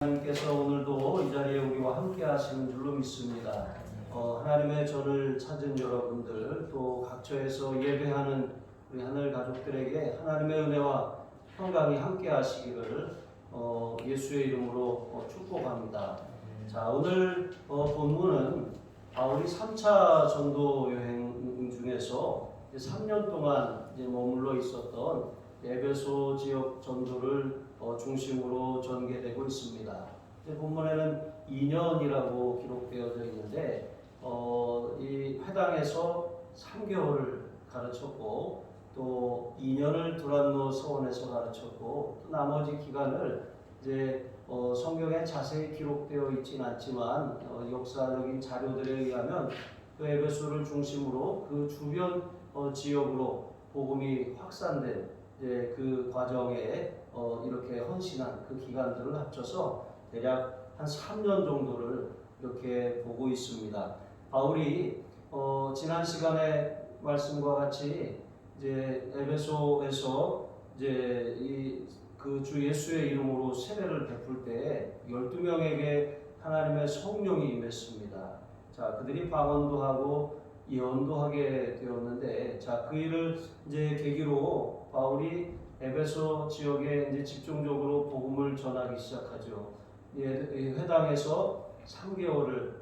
하나님께서 오늘도 이 자리에 우리와 함께 하시는 줄로 믿습니다. 하나님의 전을 찾은 여러분들, 또 각처에서 예배하는 우리 하늘 가족들에게 하나님의 은혜와 평강이 함께 하시기를 예수의 이름으로 축복합니다. 자, 오늘 본문은 바울이 3차 전도 여행 중에서 3년 동안 머물러 있었던 에베소 지역 전도를 중심으로 전개되고 있습니다. 본문에는 2년이라고 기록되어져 있는데 이 회당에서 3개월을 가르쳤고 또 2년을 두란노 서원에서 가르쳤고 또 나머지 기간을 이제 성경에 자세히 기록되어 있지는 않지만 역사적인 자료들에 의하면 그 에베소를 중심으로 그 주변 지역으로 복음이 확산된 그 과정에 이렇게 헌신한 그 기간들을 합쳐서 대략 한 3년 정도를 이렇게 보고 있습니다. 바울이 지난 시간에 말씀과 같이 이제 에베소에서 이제 그 주 예수의 이름으로 세례를 베풀 때 12명에게 하나님의 성령이 임했습니다. 자, 그들이 방언도 하고 예언도 하게 되었는데, 자, 그 일을 이제 계기로 바울이 에베소 지역에 이제 집중적으로 복음을 전하기 시작하죠. 이 회당에서 3개월을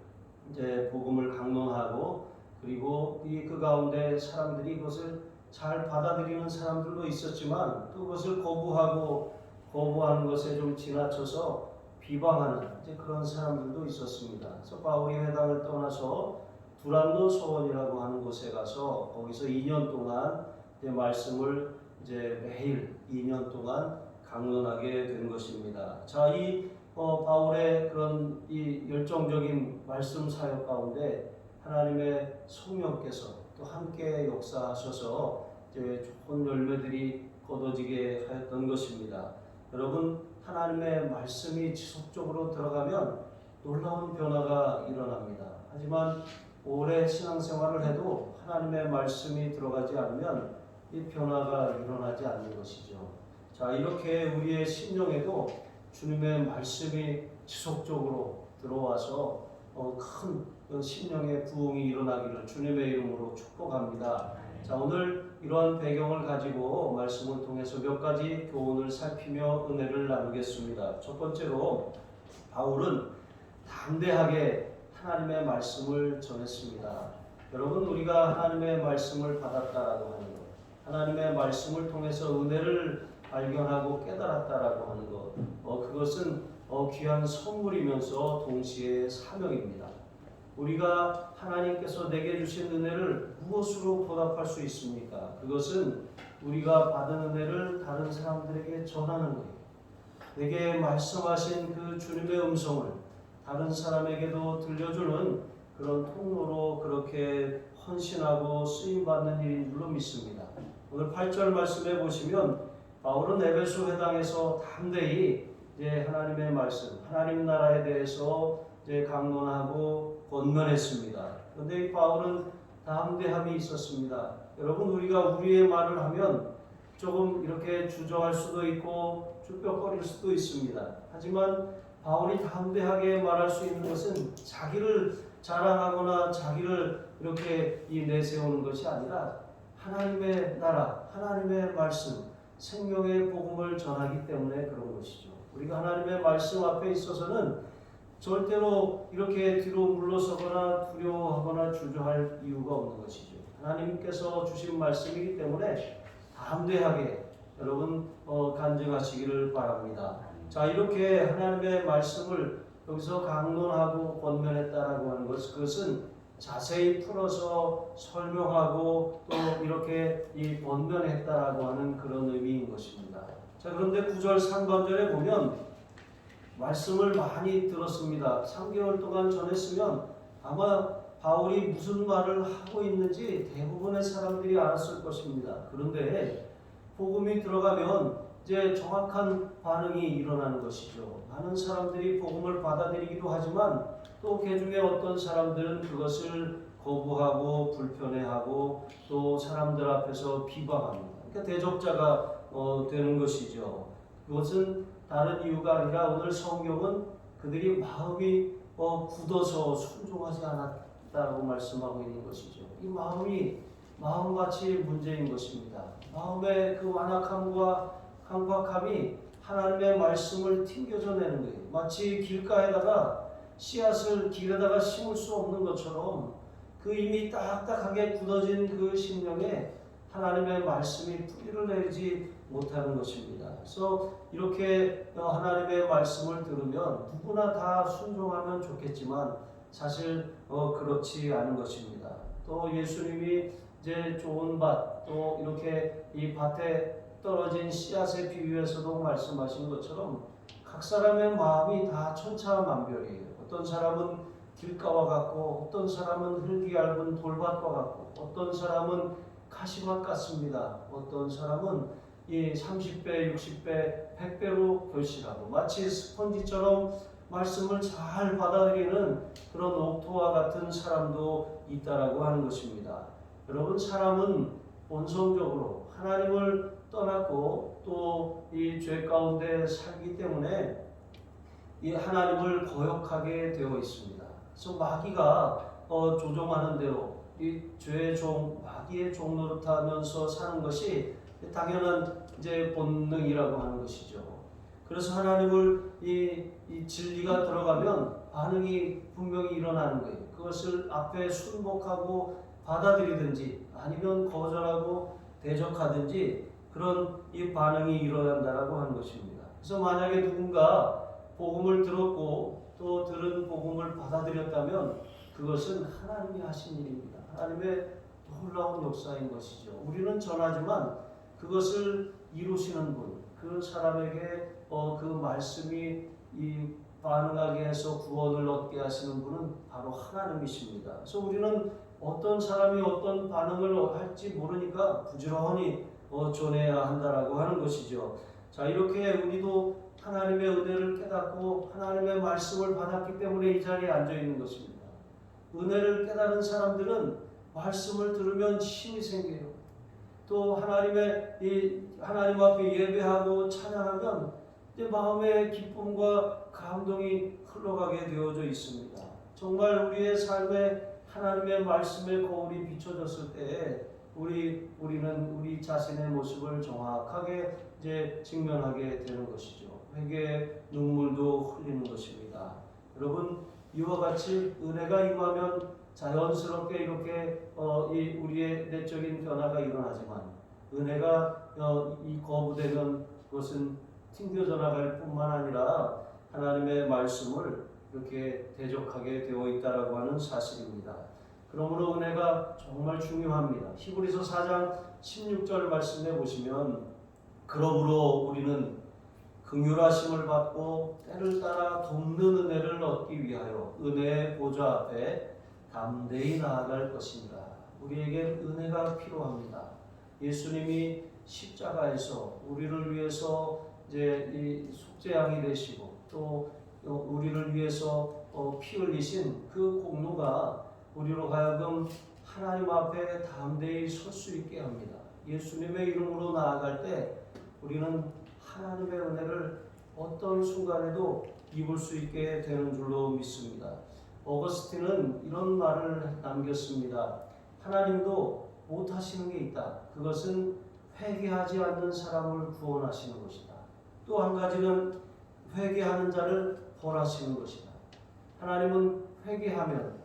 이제 복음을 강론하고, 그리고 그 가운데 사람들이 그것을 잘 받아들이는 사람들도 있었지만 또 그것을 거부하는 것에 좀 지나쳐서 비방하는 이제 그런 사람들도 있었습니다. 그래서 바울이 회당을 떠나서 두란노 서원이라고 하는 곳에 가서 거기서 2년 동안 이제 말씀을 이제 매일 2년 동안 강론하게 된 것입니다. 자, 이 바울의 그런 이 열정적인 말씀 사역 가운데 하나님의 성령께서 또 함께 역사하셔서 이제 좋은 열매들이 거둬지게 하였던 것입니다. 여러분, 하나님의 말씀이 지속적으로 들어가면 놀라운 변화가 일어납니다. 하지만 오래 신앙생활을 해도 하나님의 말씀이 들어가지 않으면 이 변화가 일어나지 않는 것이죠. 자, 이렇게 우리의 심령에도 주님의 말씀이 지속적으로 들어와서 큰 심령의 부흥이 일어나기를 주님의 이름으로 축복합니다. 자, 오늘 이러한 배경을 가지고 말씀을 통해서 몇 가지 교훈을 살피며 은혜를 나누겠습니다. 첫 번째로 바울은 담대하게 하나님의 말씀을 전했습니다. 여러분, 우리가 하나님의 말씀을 받았다라고 하는 것, 하나님의 말씀을 통해서 은혜를 발견하고 깨달았다라고 하는 것, 그것은 귀한 선물이면서 동시에 사명입니다. 우리가 하나님께서 내게 주신 은혜를 무엇으로 보답할 수 있습니까? 그것은 우리가 받은 은혜를 다른 사람들에게 전하는 거예요. 내게 말씀하신 그 주님의 음성을 다른 사람에게도 들려주는 그런 통로로 그렇게 헌신하고 쓰임받는 일인 줄로 믿습니다. 오늘 8절 말씀에 보시면 바울은 에베소 회당에서 담대히 이제 하나님의 말씀, 하나님 나라에 대해서 이제 강론하고 권면했습니다. 그런데 이 바울은 담대함이 있었습니다. 여러분, 우리가 우리의 말을 하면 조금 이렇게 주저할 수도 있고 쭈뼛거릴 수도 있습니다. 하지만 바울이 담대하게 말할 수 있는 것은 자기를 자랑하거나 자기를 이렇게 내세우는 것이 아니라 하나님의 나라, 하나님의 말씀, 생명의 복음을 전하기 때문에 그런 것이죠. 우리가 하나님의 말씀 앞에 있어서는 절대로 이렇게 뒤로 물러서거나 두려워하거나 주저할 이유가 없는 것이죠. 하나님께서 주신 말씀이기 때문에 담대하게 여러분 간증하시기를 바랍니다. 자, 이렇게 하나님의 말씀을 여기서 강론하고 권면했다라고 하는 것, 그것은 자세히 풀어서 설명하고 또 이렇게 권면했다라고 하는 그런 의미인 것입니다. 자, 그런데 9절 상반절에 보면 말씀을 많이 들었습니다. 3개월 동안 전했으면 아마 바울이 무슨 말을 하고 있는지 대부분의 사람들이 알았을 것입니다. 그런데 복음이 들어가면 이제 정확한 반응이 일어나는 것이죠. 많은 사람들이 복음을 받아들이기도 하지만 또 그 중에 어떤 사람들은 그것을 거부하고 불편해하고 또 사람들 앞에서 비방합니다. 그러니까 대적자가 되는 것이죠. 그것은 다른 이유가 아니라 오늘 성경은 그들이 마음이 굳어서 순종하지 않았다고 말씀하고 있는 것이죠. 이 마음이 마음같이 문제인 것입니다. 마음의 그 완악함과 강박함이 하나님의 말씀을 튕겨져내는 거예요. 마치 길가에다가 씨앗을 길에다가 심을 수 없는 것처럼 그 이미 딱딱하게 굳어진 그 심령에 하나님의 말씀이 뿌리를 내리지 못하는 것입니다. 그래서 이렇게 하나님의 말씀을 들으면 누구나 다 순종하면 좋겠지만 사실 그렇지 않은 것입니다. 또 예수님이 이제 좋은 밭, 또 이렇게 이 밭에 떨어진 씨앗의 비유에서도 말씀하신 것처럼 각 사람의 마음이 다 천차만별이에요. 어떤 사람은 길가와 같고, 어떤 사람은 흙이 얇은 돌밭과 같고, 어떤 사람은 가시밭 같습니다. 어떤 사람은 이 30배, 60배, 100배로 결실하고 마치 스펀지처럼 말씀을 잘 받아들이는 그런 옥토와 같은 사람도 있다라고 하는 것입니다. 여러분, 사람은 본성적으로 하나님을 떠났고 또 이 죄 가운데 살기 때문에 이 하나님을 거역하게 되어 있습니다. 그래서 마귀가 조종하는 대로 이 죄의 종, 마귀의 종 노릇하면서 사는 것이 당연한 이제 본능이라고 하는 것이죠. 그래서 하나님을 이 진리가 들어가면 반응이 분명히 일어나는 거예요. 그것을 앞에 순복하고 받아들이든지 아니면 거절하고 대적하든지 그런 이 반응이 일어난다라고 하는 것입니다. 그래서 만약에 누군가 복음을 들었고 또 들은 복음을 받아들였다면 그것은 하나님이 하신 일입니다. 하나님의 놀라운 역사인 것이죠. 우리는 전하지만 그것을 이루시는 분, 그 사람에게 그 말씀이 이 반응하게 해서 구원을 얻게 하시는 분은 바로 하나님이십니다. 그래서 우리는 어떤 사람이 어떤 반응을 할지 모르니까 부지런히 전해야 한다라고 하는 것이죠. 자, 이렇게 우리도 하나님의 은혜를 깨닫고 하나님의 말씀을 받았기 때문에 이 자리에 앉아 있는 것입니다. 은혜를 깨달은 사람들은 말씀을 들으면 힘이 생겨요. 또 하나님 앞에 예배하고 찬양하면 이제 마음의 기쁨과 감동이 흘러가게 되어져 있습니다. 정말 우리의 삶에 하나님의 말씀의 거울이 비춰졌을 때에 우리는 우리 자신의 모습을 정확하게 이제 직면하게 되는 것이죠. 회개의 눈물도 흘리는 것입니다. 여러분, 이와 같이 은혜가 임하면 자연스럽게 이렇게 우리의 내적인 변화가 일어나지만 은혜가 이 거부되면 그것은 튕겨져 나갈 뿐만 아니라 하나님의 말씀을 이렇게 대적하게 되어 있다라고 하는 사실입니다. 그러므로 은혜가 정말 중요합니다. 히브리서 4장 16절 말씀에 보시면 그러므로 우리는 긍휼하심을 받고 때를 따라 돕는 은혜를 얻기 위하여 은혜의 보좌 앞에 담대히 나아갈 것입니다. 우리에게 은혜가 필요합니다. 예수님이 십자가에서 우리를 위해서 이제 이 속죄양이 되시고 또 우리를 위해서 피 흘리신 그 공로가 우리로 하여금 하나님 앞에 담대히 설 수 있게 합니다. 예수님의 이름으로 나아갈 때 우리는 하나님의 은혜를 어떤 순간에도 입을 수 있게 되는 줄로 믿습니다. 어거스틴은 이런 말을 남겼습니다. 하나님도 못하시는 게 있다. 그것은 회개하지 않는 사람을 구원하시는 것이다. 또 한 가지는 회개하는 자를 벌하시는 것이다. 하나님은 회개하면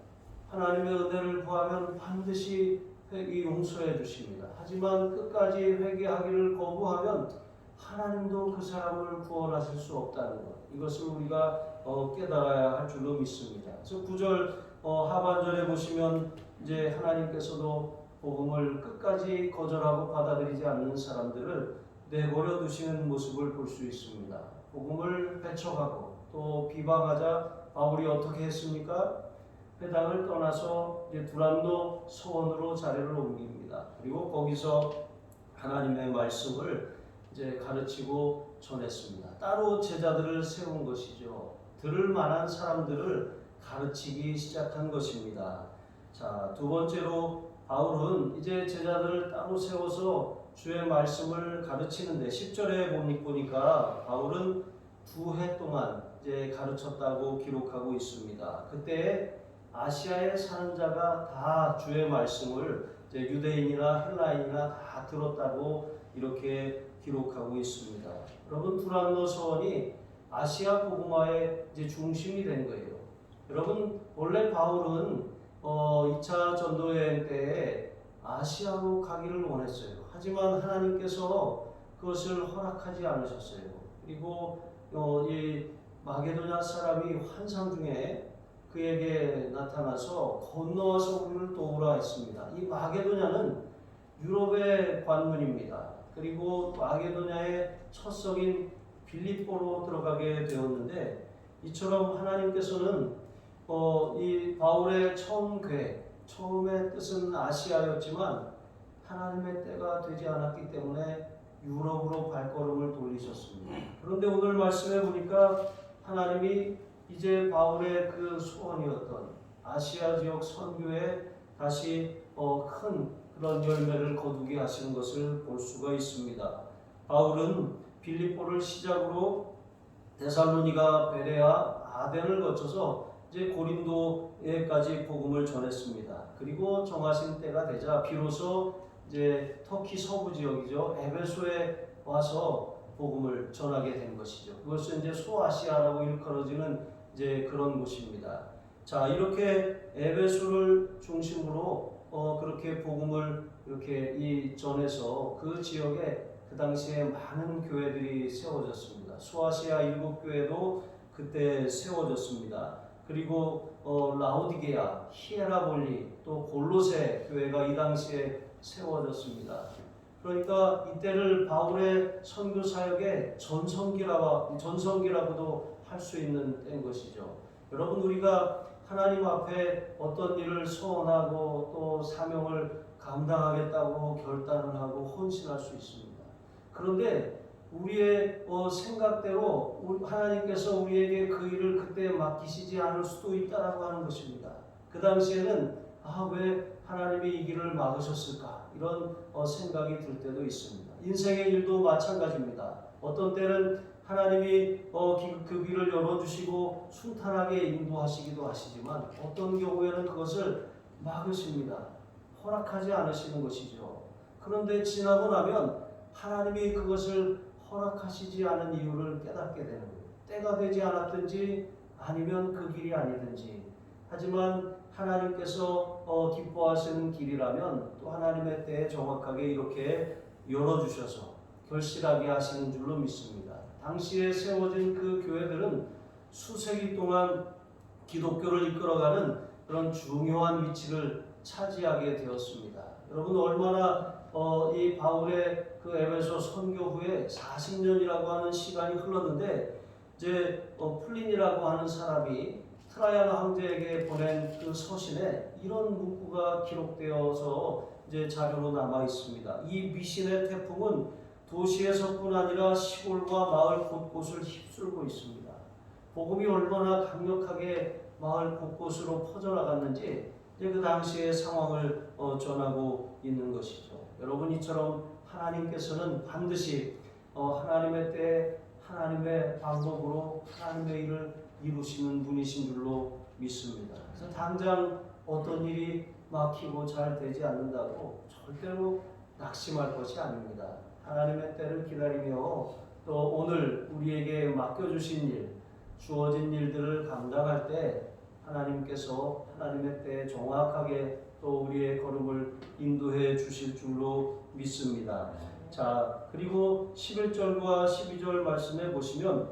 하나님의 은혜를 구하면 반드시 용서해 주십니다. 하지만 끝까지 회개하기를 거부하면 하나님도 그 사람을 구원하실 수 없다는 것, 이것을 우리가 깨달아야 할 줄로 믿습니다. 그래서 9절 하반절에 보시면 이제 하나님께서도 복음을 끝까지 거절하고 받아들이지 않는 사람들을 내버려 두시는 모습을 볼 수 있습니다. 복음을 배척하고 또 비방하자 바울이 어떻게 했습니까? 회당을 떠나서 이제 두란노 서원으로 자리를 옮깁니다. 그리고 거기서 하나님의 말씀을 이제 가르치고 전했습니다. 따로 제자들을 세운 것이죠. 들을 만한 사람들을 가르치기 시작한 것입니다. 자, 두 번째로 바울은 이제 제자들을 따로 세워서 주의 말씀을 가르치는데 10절에 보니까 바울은 2해 동안 이제 가르쳤다고 기록하고 있습니다. 그때 아시아에 사는 자가 다 주의 말씀을 이제 유대인이나 헬라인이나 다 들었다고 이렇게 기록하고 있습니다. 여러분, 두란노 서원이 아시아 복음화의 이제 중심이 된 거예요. 여러분, 원래 바울은 2차 전도 여행 때에 아시아로 가기를 원했어요. 하지만 하나님께서 그것을 허락하지 않으셨어요. 그리고 이 마게도냐 사람이 환상 중에 그에게 나타나서 건너와서 우리를 도우라 했습니다. 이 마게도냐는 유럽의 관문입니다. 그리고 마게도냐의 첫 성인 빌립보로 들어가게 되었는데, 이처럼 하나님께서는 이 바울의 처음 계획, 처음의 뜻은 아시아였지만 하나님의 때가 되지 않았기 때문에 유럽으로 발걸음을 돌리셨습니다. 그런데 오늘 말씀해 보니까 하나님이 이제 바울의 그 소원이었던 아시아 지역 선교에 다시 큰 그런 열매를 거두게 하시는 것을 볼 수가 있습니다. 바울은 빌립보를 시작으로 데살로니가, 베레아, 아덴을 거쳐서 이제 고린도에까지 복음을 전했습니다. 그리고 정하신 때가 되자 비로소 이제 터키 서부 지역이죠, 에베소에 와서 복음을 전하게 된 것이죠. 그것은 이제 소아시아라고 일컬어지는 이제 그런 곳입니다. 자, 이렇게 에베소를 중심으로 그렇게 복음을 이렇게 전해서 그 지역에 그 당시에 많은 교회들이 세워졌습니다. 소아시아 7교회도 그때 세워졌습니다. 그리고 라오디게아, 히에라볼리, 또 골로새 교회가 이 당시에 세워졌습니다. 그러니까 이때를 바울의 선교 사역의 전성기라고도 할 수 있는 때인 것이죠. 여러분, 우리가 하나님 앞에 어떤 일을 소원하고 또 사명을 감당하겠다고 결단을 하고 헌신할 수 있습니다. 그런데 우리의 생각대로 하나님께서 우리에게 그 일을 그때 맡기시지 않을 수도 있다라고 하는 것입니다. 그 당시에는 왜 하나님이 이 길을 막으셨을까, 이런 생각이 들 때도 있습니다. 인생의 일도 마찬가지입니다. 어떤 때는 하나님이 그 길을 열어주시고 순탄하게 인도하시기도 하시지만 어떤 경우에는 그것을 막으십니다. 허락하지 않으시는 것이죠. 그런데 지나고 나면 하나님이 그것을 허락하시지 않은 이유를 깨닫게 되는 거예요. 때가 되지 않았든지 아니면 그 길이 아니든지. 하지만 하나님께서 기뻐하시는 길이라면 또 하나님의 때에 정확하게 이렇게 열어주셔서 결실하게 하시는 줄로 믿습니다. 당시에 세워진 그 교회들은 수세기 동안 기독교를 이끌어가는 그런 중요한 위치를 차지하게 되었습니다. 여러분, 얼마나 이 바울의 그 에베소 선교 후에 40년이라고 하는 시간이 흘렀는데, 이제 플린이라고 하는 사람이 트라이안 황제에게 보낸 그 서신에 이런 문구가 기록되어서 이제 자료로 남아 있습니다. 이 미신의 태풍은 도시에서뿐 아니라 시골과 마을 곳곳을 휩쓸고 있습니다. 복음이 얼마나 강력하게 마을 곳곳으로 퍼져나갔는지 이제 그 당시의 상황을 전하고 있는 것이죠. 여러분, 이처럼 하나님께서는 반드시 하나님의 때에 하나님의 방법으로 하나님의 일을 이루시는 분이신 줄로 믿습니다. 그래서 당장 어떤 일이 막히고 잘 되지 않는다고 절대로 낙심할 것이 아닙니다. 하나님의 때를 기다리며 또 오늘 우리에게 맡겨주신 일, 주어진 일들을 감당할 때 하나님께서 하나님의 때에 정확하게 또 우리의 걸음을 인도해 주실 줄로 믿습니다. 자, 그리고 11절과 12절 말씀해 보시면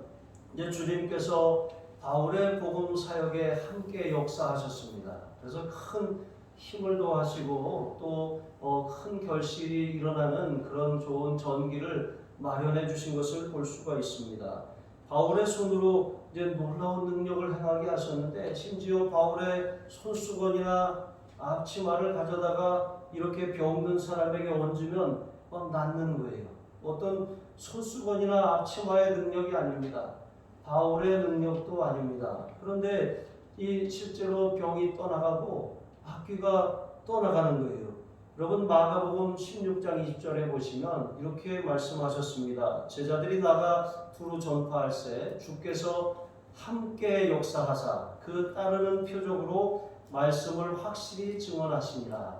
이제 주님께서 바울의 복음 사역에 함께 역사하셨습니다. 그래서 큰 힘을 더하시고 또 큰 결실이 일어나는 그런 좋은 전기를 마련해 주신 것을 볼 수가 있습니다. 바울의 손으로 이제 놀라운 능력을 행하게 하셨는데, 심지어 바울의 손수건이나 앞치마를 가져다가 이렇게 병든 사람에게 얹으면 막 낫는 거예요. 어떤 손수건이나 앞치마의 능력이 아닙니다. 바울의 능력도 아닙니다. 그런데 이 실제로 병이 떠나가고 악귀가 떠나가는 거예요. 여러분, 마가복음 16장 20절에 보시면 이렇게 말씀하셨습니다. 제자들이 나가 두루 전파할세 주께서 함께 역사하사 그 따르는 표적으로 말씀을 확실히 증언하시니라.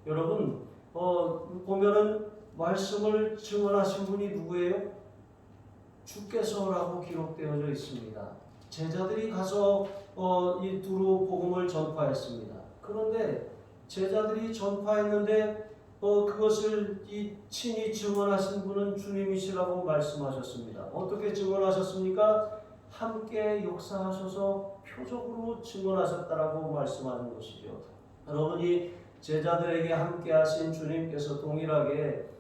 여러분 보면은 말씀을 증언하신 분이 누구예요? 주께서라고 기록되어져 있습니다. 제자들이 가서 이 두루 복음을 전파했습니다. 그런데 제자들이 전파했는데 그것을 친히 증언하신 분은 주님이시라고 말씀하셨습니다. 어떻게 증언하셨습니까? 함께 역사하셔서 표적으로 증언하셨다라고 말씀하는 것이죠. 여러분이 제자들에게 함께 하신 주님께서 동일하게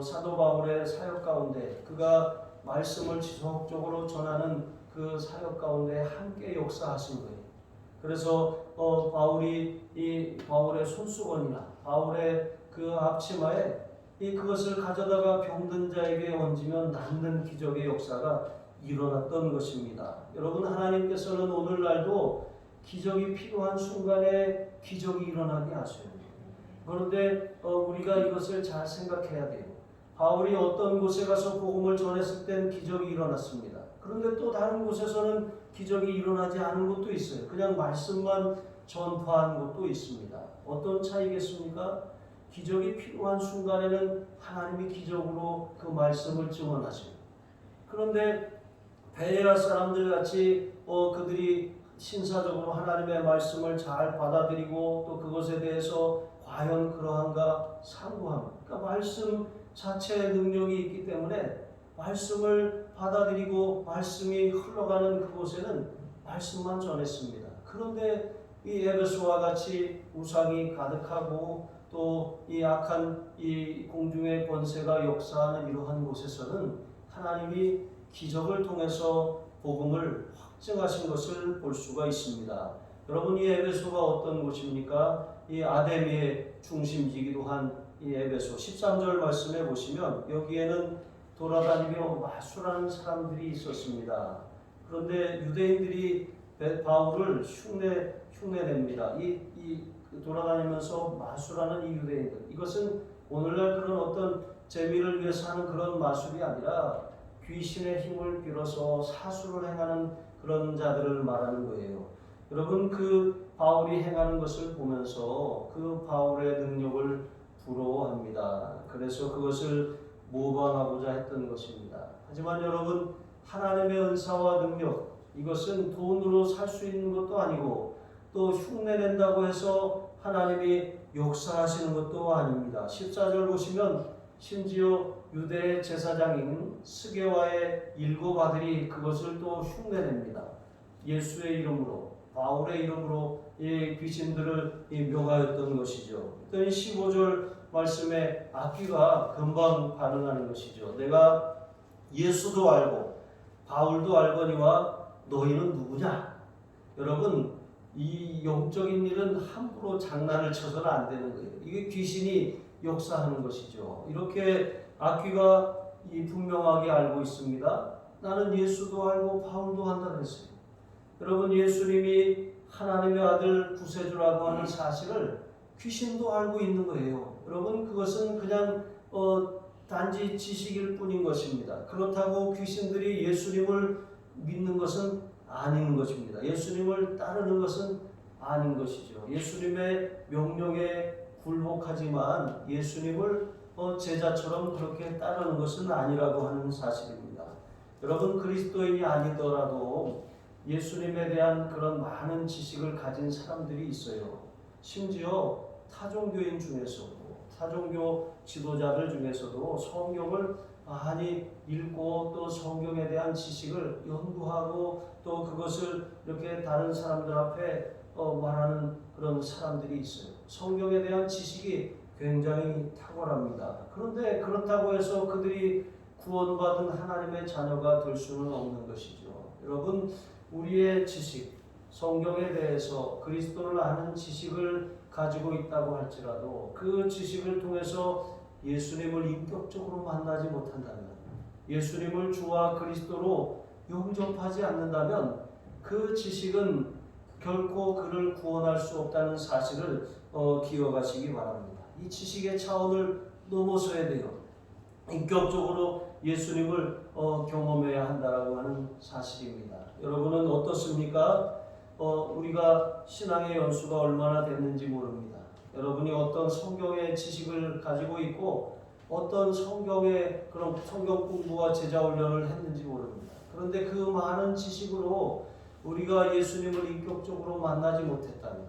사도 바울의 사역 가운데 그가 말씀을 지속적으로 전하는 그 사역 가운데 함께 역사하신 거예요. 그래서 바울의 손수건이나 바울의 그 앞치마에 그것을 가져다가 병든 자에게 얹으면 낫는 기적의 역사가 일어났던 것입니다. 여러분, 하나님께서는 오늘날도 기적이 필요한 순간에 기적이 일어나게 하셔요. 그런데 우리가 이것을 잘 생각해야 돼요. 바울이 어떤 곳에 가서 복음을 전했을 땐 기적이 일어났습니다. 그런데 또 다른 곳에서는 기적이 일어나지 않은 곳도 있어요. 그냥 말씀만 전파한 곳도 있습니다. 어떤 차이겠습니까? 기적이 필요한 순간에는 하나님이 기적으로 그 말씀을 증언하셔요. 그런데 베레아 사람들 같이 그들이 신사적으로 하나님의 말씀을 잘 받아들이고 또 그것에 대해서 과연 그러한가 상고합니다. 그러니까 말씀 자체의 능력이 있기 때문에 말씀을 받아들이고 말씀이 흘러가는 그곳에는 말씀만 전했습니다. 그런데 이 에베소와 같이 우상이 가득하고 또 이 악한 이 공중의 권세가 역사하는 이러한 곳에서는 하나님이 기적을 통해서 복음을 확증하신 것을 볼 수가 있습니다. 여러분, 이 에베소가 어떤 곳입니까? 이 아데미의 중심지기도 한 이 에베소 13절 말씀에 보시면 여기에는 돌아다니며 마술하는 사람들이 있었습니다. 그런데 유대인들이 바울을 흉내냅니다. 돌아다니면서 마술하는 이 유대인들, 이것은 오늘날 그런 어떤 재미를 위해서 하는 그런 마술이 아니라 귀신의 힘을 빌어서 사술을 행하는 그런 자들을 말하는 거예요. 여러분, 그 바울이 행하는 것을 보면서 그 바울의 능력을 부러워합니다. 그래서 그것을 모방하고자 했던 것입니다. 하지만 여러분, 하나님의 은사와 능력, 이것은 돈으로 살 수 있는 것도 아니고 또 흉내낸다고 해서 하나님이 역사하시는 것도 아닙니다. 14절 보시면 심지어 유대 제사장인 스게와의 7 아들이 그것을 또 흉내냅니다. 예수의 이름으로, 바울의 이름으로 이 귀신들을 묘하였던 것이죠. 또 15절 말씀에 아귀가 금방 반응하는 것이죠. 내가 예수도 알고 바울도 알거니와 너희는 누구냐? 여러분, 이 영적인 일은 함부로 장난을 쳐서는 안 되는 거예요. 이게 귀신이 역사하는 것이죠. 이렇게 아귀가 분명하게 알고 있습니다. 나는 예수도 알고 바울도 한다 그랬어요. 여러분, 예수님이 하나님의 아들 구세주라고 하는 사실을 귀신도 알고 있는 거예요. 여러분, 그것은 그냥 단지 지식일 뿐인 것입니다. 그렇다고 귀신들이 예수님을 믿는 것은 아닌 것입니다. 예수님을 따르는 것은 아닌 것이죠. 예수님의 명령에 굴복하지만 예수님을 제자처럼 그렇게 따르는 것은 아니라고 하는 사실입니다. 여러분, 그리스도인이 아니더라도 예수님에 대한 그런 많은 지식을 가진 사람들이 있어요. 심지어 타종교인 중에서도, 타종교 지도자들 중에서도 성경을 많이 읽고 또 성경에 대한 지식을 연구하고 또 그것을 이렇게 다른 사람들 앞에 말하는 그런 사람들이 있어요. 성경에 대한 지식이 굉장히 탁월합니다. 그런데 그렇다고 해서 그들이 구원받은 하나님의 자녀가 될 수는 없는 것이죠. 여러분, 우리의 지식, 성경에 대해서 그리스도를 아는 지식을 가지고 있다고 할지라도 그 지식을 통해서 예수님을 인격적으로 만나지 못한다면, 예수님을 주와 그리스도로 영접하지 않는다면 그 지식은 결코 그를 구원할 수 없다는 사실을 기억하시기 바랍니다. 이 지식의 차원을 넘어서야 돼요. 인격적으로 예수님을 경험해야 한다라고 하는 사실입니다. 여러분은 어떻습니까? 우리가 신앙의 연수가 얼마나 됐는지 모릅니다. 여러분이 어떤 성경의 지식을 가지고 있고 어떤 성경의 그런 성경 공부와 제자 훈련을 했는지 모릅니다. 그런데 그 많은 지식으로 우리가 예수님을 인격적으로 만나지 못했다면,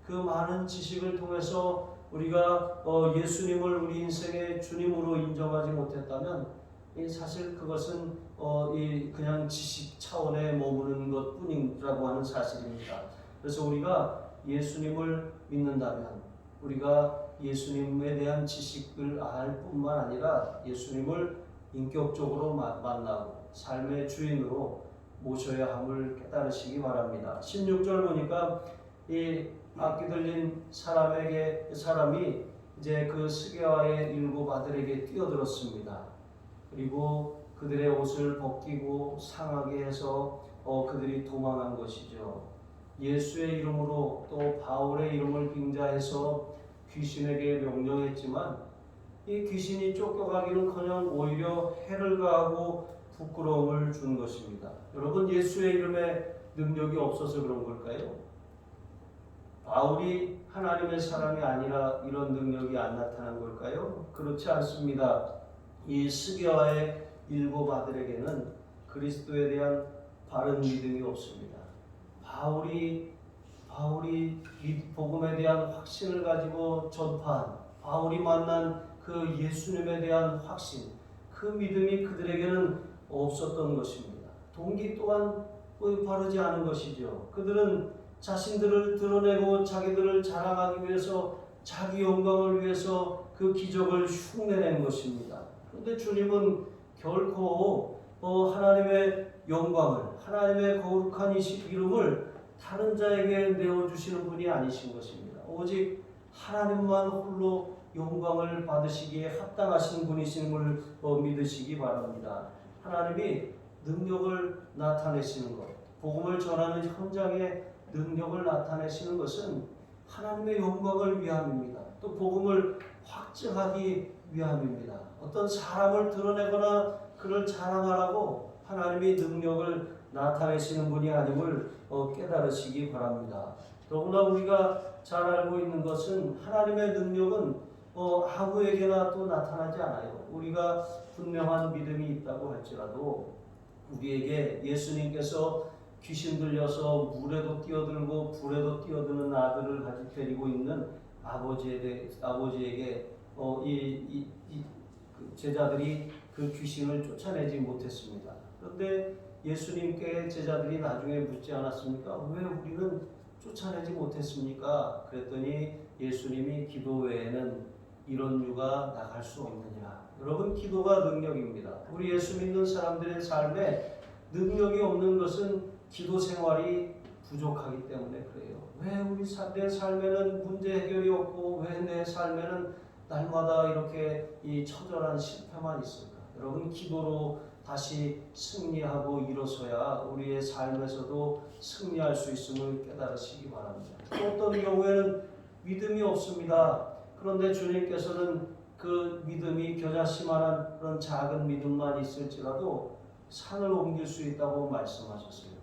그 많은 지식을 통해서 우리가 예수님을 우리 인생의 주님으로 인정하지 못했다면, 사실 그것은 그냥 지식 차원에 머무는 것뿐이라고 하는 사실입니다. 그래서 우리가 예수님을 믿는다면 우리가 예수님에 대한 지식을 알 뿐만 아니라 예수님을 인격적으로 만나고 삶의 주인으로 모셔야 함을 깨달으시기 바랍니다. 16절 보니까 이 악기 들린 사람이 이제 그 스게와의 일곱 아들에게 뛰어들었습니다. 그리고 그들의 옷을 벗기고 상하게 해서 그들이 도망한 것이죠. 예수의 이름으로 또 바울의 이름을 빙자해서 귀신에게 명령했지만 이 귀신이 쫓겨가기는커녕 오히려 해를 가하고 부끄러움을 준 것입니다. 여러분, 예수의 이름에 능력이 없어서 그런 걸까요? 바울이 하나님의 사람이 아니라 이런 능력이 안 나타난 걸까요? 그렇지 않습니다. 이 스게와의 일곱 아들에게는 그리스도에 대한 바른 믿음이 없습니다. 바울이 복음에 대한 확신을 가지고 전파한, 바울이 만난 그 예수님에 대한 확신, 그 믿음이 그들에게는 없었던 것입니다. 동기 또한 바르지 않은 것이죠. 그들은 자신들을 드러내고 자기들을 자랑하기 위해서, 자기 영광을 위해서 그 기적을 흉내낸 것입니다. 그런데 주님은 결코 하나님의 영광을, 하나님의 거룩한 이름을 다른 자에게 내어주시는 분이 아니신 것입니다. 오직 하나님만 홀로 영광을 받으시기에 합당하신 분이심을 믿으시기 바랍니다. 하나님이 능력을 나타내시는 것, 복음을 전하는 현장에 능력을 나타내시는 것은 하나님의 영광을 위함입니다. 또 복음을 확증하기 위함입니다. 어떤 사람을 드러내거나 그를 자랑하라고 하나님이 능력을 나타내시는 분이 아님을 깨달으시기 바랍니다. 더구나 우리가 잘 알고 있는 것은 하나님의 능력은 아무에게나 또 나타나지 않아요. 우리가 분명한 믿음이 있다고 할지라도 우리에게 예수님께서 귀신 들려서 물에도 뛰어들고 불에도 뛰어드는 아들을 데리고 있는 아버지에게 제자들이 그 귀신을 쫓아내지 못했습니다. 그런데 예수님께 제자들이 나중에 묻지 않았습니까? 왜 우리는 쫓아내지 못했습니까? 그랬더니 예수님이 기도 외에는 이런 유가 나갈 수 없느냐. 여러분, 기도가 능력입니다. 우리 예수 믿는 사람들의 삶에 능력이 없는 것은 기도 생활이 부족하기 때문에 그래요. 왜 내 삶에는 문제 해결이 없고 왜 내 삶에는 날마다 이렇게 이 처절한 실패만 있을까? 여러분, 기도로 다시 승리하고 일어서야 우리의 삶에서도 승리할 수 있음을 깨달으시기 바랍니다. 또 어떤 경우에는 믿음이 없습니다. 그런데 주님께서는 그 믿음이 겨자씨만한 그런 작은 믿음만 있을지라도 산을 옮길 수 있다고 말씀하셨어요.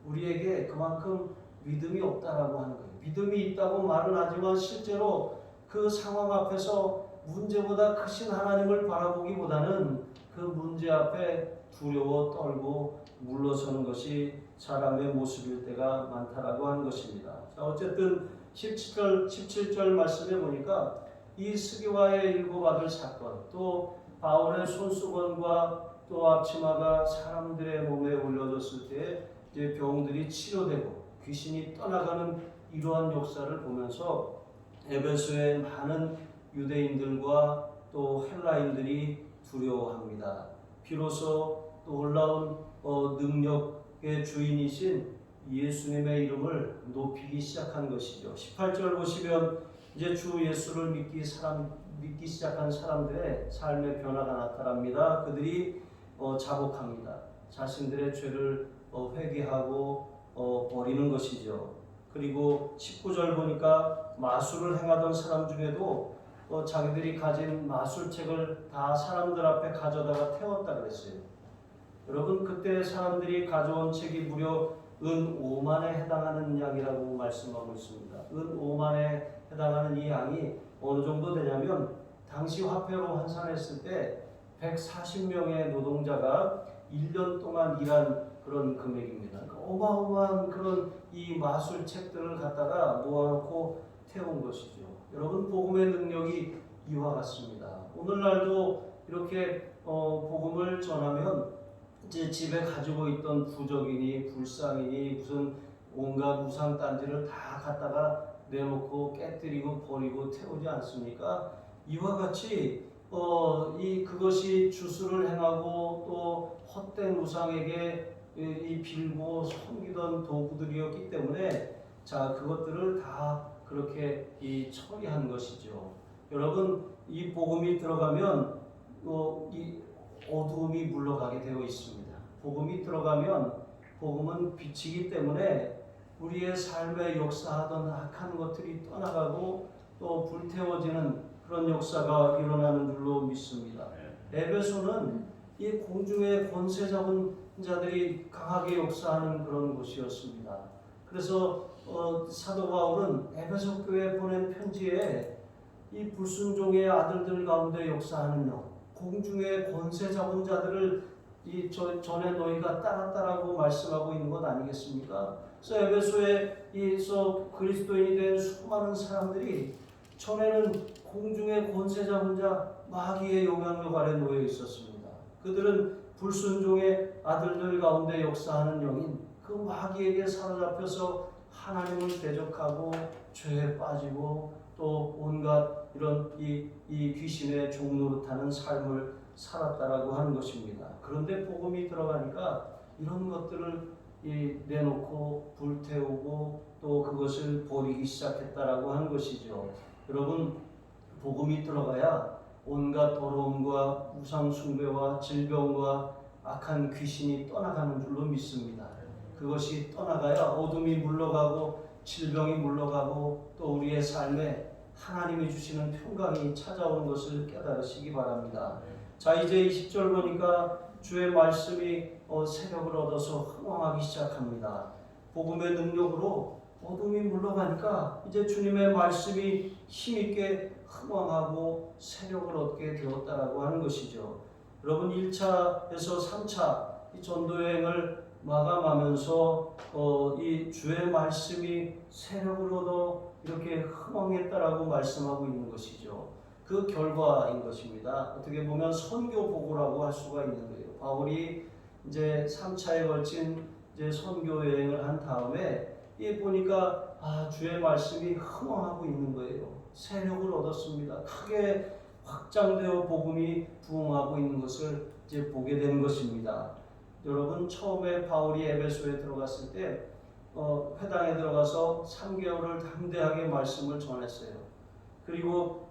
우리에게 그만큼 믿음이 없다라고 하는 거예요. 믿음이 있다고 말은 하지만 실제로 그 상황 앞에서 문제보다 크신 하나님을 바라보기보다는 그 문제 앞에 두려워 떨고 물러서는 것이 사람의 모습일 때가 많다라고 하는 것입니다. 자, 어쨌든 17절 말씀에 보니까 이 스게와의 일곱 아들 사건, 또 바울의 손수건과 또 앞치마가 사람들의 몸에 올려졌을 때 이제 병들이 치료되고 귀신이 떠나가는 이러한 역사를 보면서 에베소의 많은 유대인들과 또 헬라인들이 두려워합니다. 비로소 또 놀라운 능력의 주인이신 예수님의 이름을 높이기 시작한 것이죠. 18절 보시면 이제 주 예수를 믿기 시작한 사람들의 삶의 변화가 나타납니다. 그들이 자복합니다. 자신들의 죄를 회개하고 버리는 것이죠. 그리고 19절 보니까 마술을 행하던 사람 중에도 자기들이 가진 마술책을 다 사람들 앞에 가져다가 태웠다 그랬어요. 여러분, 그때 사람들이 가져온 책이 무려 은 5만에 해당하는 양이라고 말씀하고 있습니다. 은 5만에 해당하는 이 양이 어느 정도 되냐면 당시 화폐로 환산했을 때 140명의 노동자가 1년 동안 일한 그런 금액입니다. 그러니까 어마어마한 그런 이 마술책들을 갖다가 모아놓고 태운 것이죠. 여러분, 복음의 능력이 이와 같습니다. 오늘날도 이렇게 복음을 전하면 이제 집에 가지고 있던 부적이니 불상이니 무슨 온갖 우상 딴지를 다 갖다가 내놓고 깨뜨리고 버리고 태우지 않습니까? 이와 같이 그것이 주술을 행하고 또 헛된 우상에게 이 빌고 섬기던 도구들이었기 때문에 자, 그것들을 다 그렇게 처리한 것이죠. 여러분, 이 복음이 들어가면 이 어두움이 물러가게 되어 있습니다. 복음이 들어가면 복음은 빛이기 때문에 우리의 삶에 역사하던 악한 것들이 떠나가고 또 불태워지는 그런 역사가 일어나는 줄로 믿습니다. 에베소는 이 공중의 권세 잡은 자들이 강하게 역사하는 그런 곳이었습니다. 그래서 사도 바울은 에베소 교회에 보낸 편지에 이 불순종의 아들들 가운데 역사하는 영, 공중의 권세 잡은 자들을 전에 너희가 따랐다라고 말씀하고 있는 것 아니겠습니까? 그래서 에베소에 그리스도인이 된 수많은 사람들이 전에는 공중의 권세 잡은 자 마귀의 영향력 아래 놓여 있었습니다. 그들은 불순종의 아들들 가운데 역사하는 영인 그 마귀에게 사로잡혀서 하나님을 대적하고 죄에 빠지고 또 온갖 이런 이 귀신의 종노릇하는 삶을 살았다라고 하는 것입니다. 그런데 복음이 들어가니까 이런 것들을 내놓고 불태우고 또 그것을 버리기 시작했다라고 하는 것이죠. 여러분, 복음이 들어가야 온갖 더러움과 우상 숭배와 질병과 악한 귀신이 떠나가는 줄로 믿습니다. 그것이 떠나가야 어둠이 물러가고 질병이 물러가고 또 우리의 삶에 하나님이 주시는 평강이 찾아오는 것을 깨달으시기 바랍니다. 자, 이제 20절 보니까 주의 말씀이 세력을 얻어서 흥황하기 시작합니다. 복음의 능력으로 어둠이 물러가니까 이제 주님의 말씀이 힘있게 흥황하고 세력을 얻게 되었다라고 하는 것이죠. 여러분, 1차에서 3차 이 전도여행을 마감하면서 이 주의 말씀이 세력을 얻어 이렇게 흥황했다라고 말씀하고 있는 것이죠. 그 결과인 것입니다. 어떻게 보면 선교 보고라고 할 수가 있는 거예요. 바울이 이제 3차에 걸친 이제 선교 여행을 한 다음에 보니까 주의 말씀이 흥황하고 있는 거예요. 세력을 얻었습니다. 크게 확장되어 복음이 부흥하고 있는 것을 이제 보게 된 것입니다. 여러분, 처음에 바울이 에베소에 들어갔을 때 회당에 들어가서 3개월을 담대하게 말씀을 전했어요. 그리고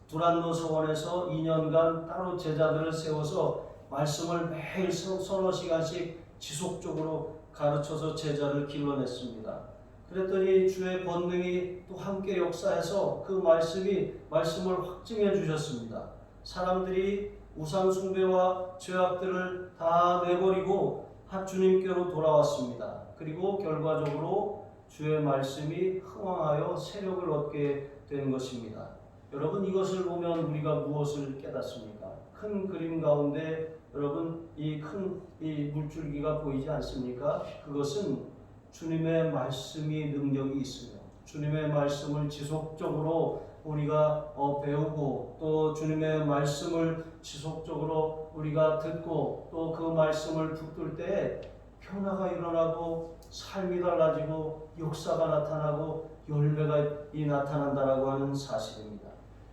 두란노 서원에서 2년간 따로 제자들을 세워서 말씀을 매일 서너 시간씩 지속적으로 가르쳐서 제자를 길러냈습니다. 그랬더니 주의 권능이 또 함께 역사해서 그 말씀을 확증해 주셨습니다. 사람들이 우상 숭배와 죄악들을 다 내버리고 주님께로 돌아왔습니다. 그리고 결과적으로 주의 말씀이 흥황하여 세력을 얻게 된 것입니다. 여러분, 이것을 보면 우리가 무엇을 깨닫습니까? 큰 그림 가운데 여러분, 이 큰 물줄기가 보이지 않습니까? 그것은 주님의 말씀이 능력이 있으며 주님의 말씀을 지속적으로 우리가 배우고 또 주님의 말씀을 지속적으로 우리가 듣고 또 그 말씀을 붙들 때 변화가 일어나고 삶이 달라지고 역사가 나타나고 열매가 나타난다라고 하는 사실입니다.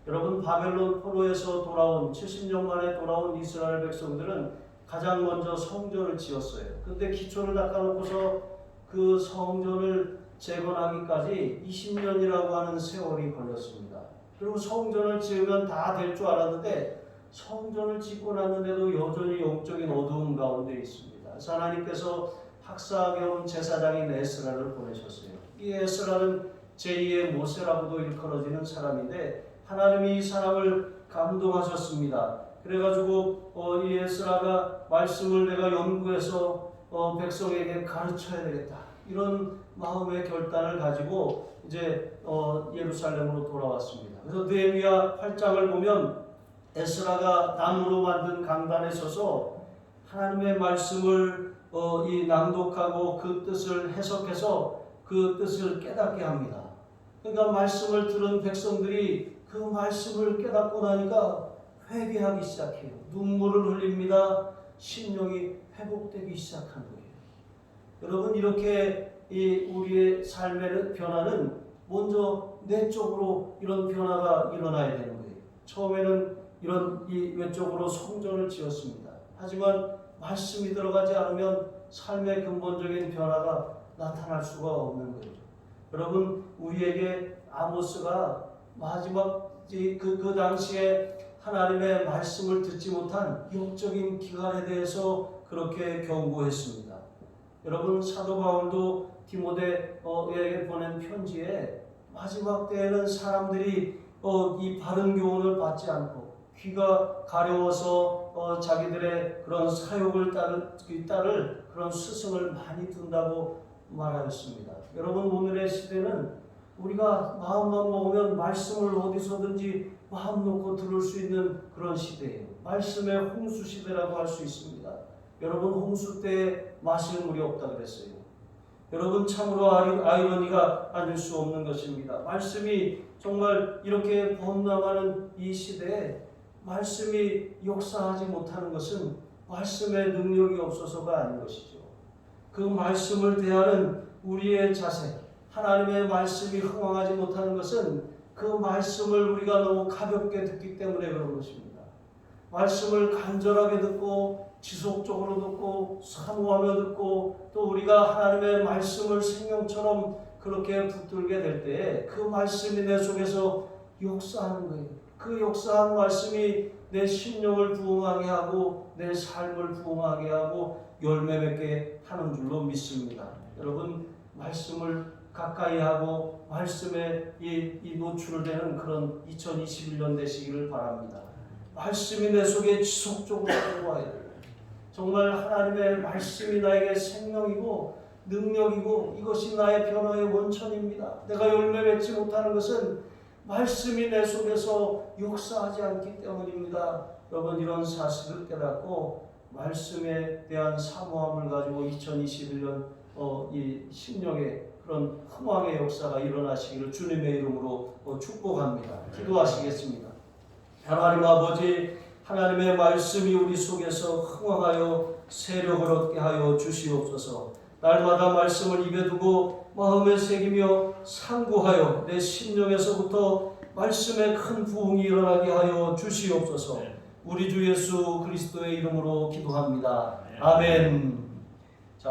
여러분, 바벨론 포로에서 돌아온 70년 만에 돌아온 이스라엘 백성들은 가장 먼저 성전을 지었어요. 근데 기초를 닦아놓고서 그 성전을 재건하기까지 20년이라고 하는 세월이 걸렸습니다. 그리고 성전을 지으면 다 될 줄 알았는데 성전을 짓고 났는데도 여전히 영적인 어두움 가운데 있습니다. 그래서 하나님께서 학사겸 제사장인 에스라를 보내셨어요. 이 에스라는 제2의 모세라고도 일컬어지는 사람인데 하나님이 이 사람을 감동하셨습니다. 그래가지고 이 에스라가 말씀을 내가 연구해서 백성에게 가르쳐야 되겠다, 이런 마음의 결단을 가지고 이제 예루살렘으로 돌아왔습니다. 그래서 느헤미야 8장을 보면 에스라가 나무로 만든 강단에 서서 하나님의 말씀을 이 낭독하고 그 뜻을 해석해서 그 뜻을 깨닫게 합니다. 그러니까 말씀을 들은 백성들이 그 말씀을 깨닫고 나니까 회개하기 시작해요. 눈물을 흘립니다. 심령이 회복되기 시작한 거예요. 여러분, 이렇게 우리의 삶의 변화는 먼저 내적으로 이런 변화가 일어나야 되는 거예요. 처음에는 이런 외적으로 성전을 지었습니다. 하지만 말씀이 들어가지 않으면 삶의 근본적인 변화가 나타날 수가 없는 거예요. 여러분, 우리에게 아모스가 마지막 그 당시에 하나님의 말씀을 듣지 못한 영적인 기갈에 대해서 그렇게 경고했습니다. 여러분, 사도 바울도 디모데에게 보낸 편지에 마지막 때에는 사람들이 이 바른 교훈을 받지 않고 귀가 가려워서 자기들의 그런 사욕을 따를 그런 스승을 많이 둔다고 말하였습니다. 여러분, 오늘의 시대는 우리가 마음만 먹으면 말씀을 어디서든지 마음 놓고 들을 수 있는 그런 시대예요. 말씀의 홍수 시대라고 할 수 있습니다. 여러분, 홍수 때에 마실 물이 없다 그랬어요. 여러분, 참으로 아이러니가 아닐 수 없는 것입니다. 말씀이 정말 이렇게 범람하는 이 시대에 말씀이 역사하지 못하는 것은 말씀의 능력이 없어서가 아닌 것이죠. 그 말씀을 대하는 우리의 자세, 하나님의 말씀이 흥황하지 못하는 것은 그 말씀을 우리가 너무 가볍게 듣기 때문에 그런 것입니다. 말씀을 간절하게 듣고 지속적으로 듣고 사모하며 듣고 또 우리가 하나님의 말씀을 생명처럼 그렇게 붙들게 될 때에 그 말씀이 내 속에서 역사하는 거예요. 그 역사한 말씀이 내 심령을 부흥하게 하고 내 삶을 부흥하게 하고 열매 맺게 하는 줄로 믿습니다. 여러분, 말씀을 가까이 하고 말씀에 이 노출되는 그런 2021년 되시기를 바랍니다. 말씀이 내 속에 지속적으로 공부해야 돼요. 정말 하나님의 말씀이 나에게 생명이고 능력이고 이것이 나의 변화의 원천입니다. 내가 열매 맺지 못하는 것은 말씀이 내 속에서 역사하지 않기 때문입니다. 여러분, 이런 사실을 깨닫고 말씀에 대한 사모함을 가지고 2021년 이 심령의 그런 흥황의 역사가 일어나시기를 주님의 이름으로 축복합니다. 기도하시겠습니다. 하나님 아버지, 하나님의 말씀이 우리 속에서 흥황하여 세력을 얻게 하여 주시옵소서. 날마다 말씀을 입에 두고 마음에 새기며 상고하여 내 심령에서부터 말씀의 큰 부흥이 일어나게 하여 주시옵소서. 우리 주 예수 그리스도의 이름으로 기도합니다. 아멘.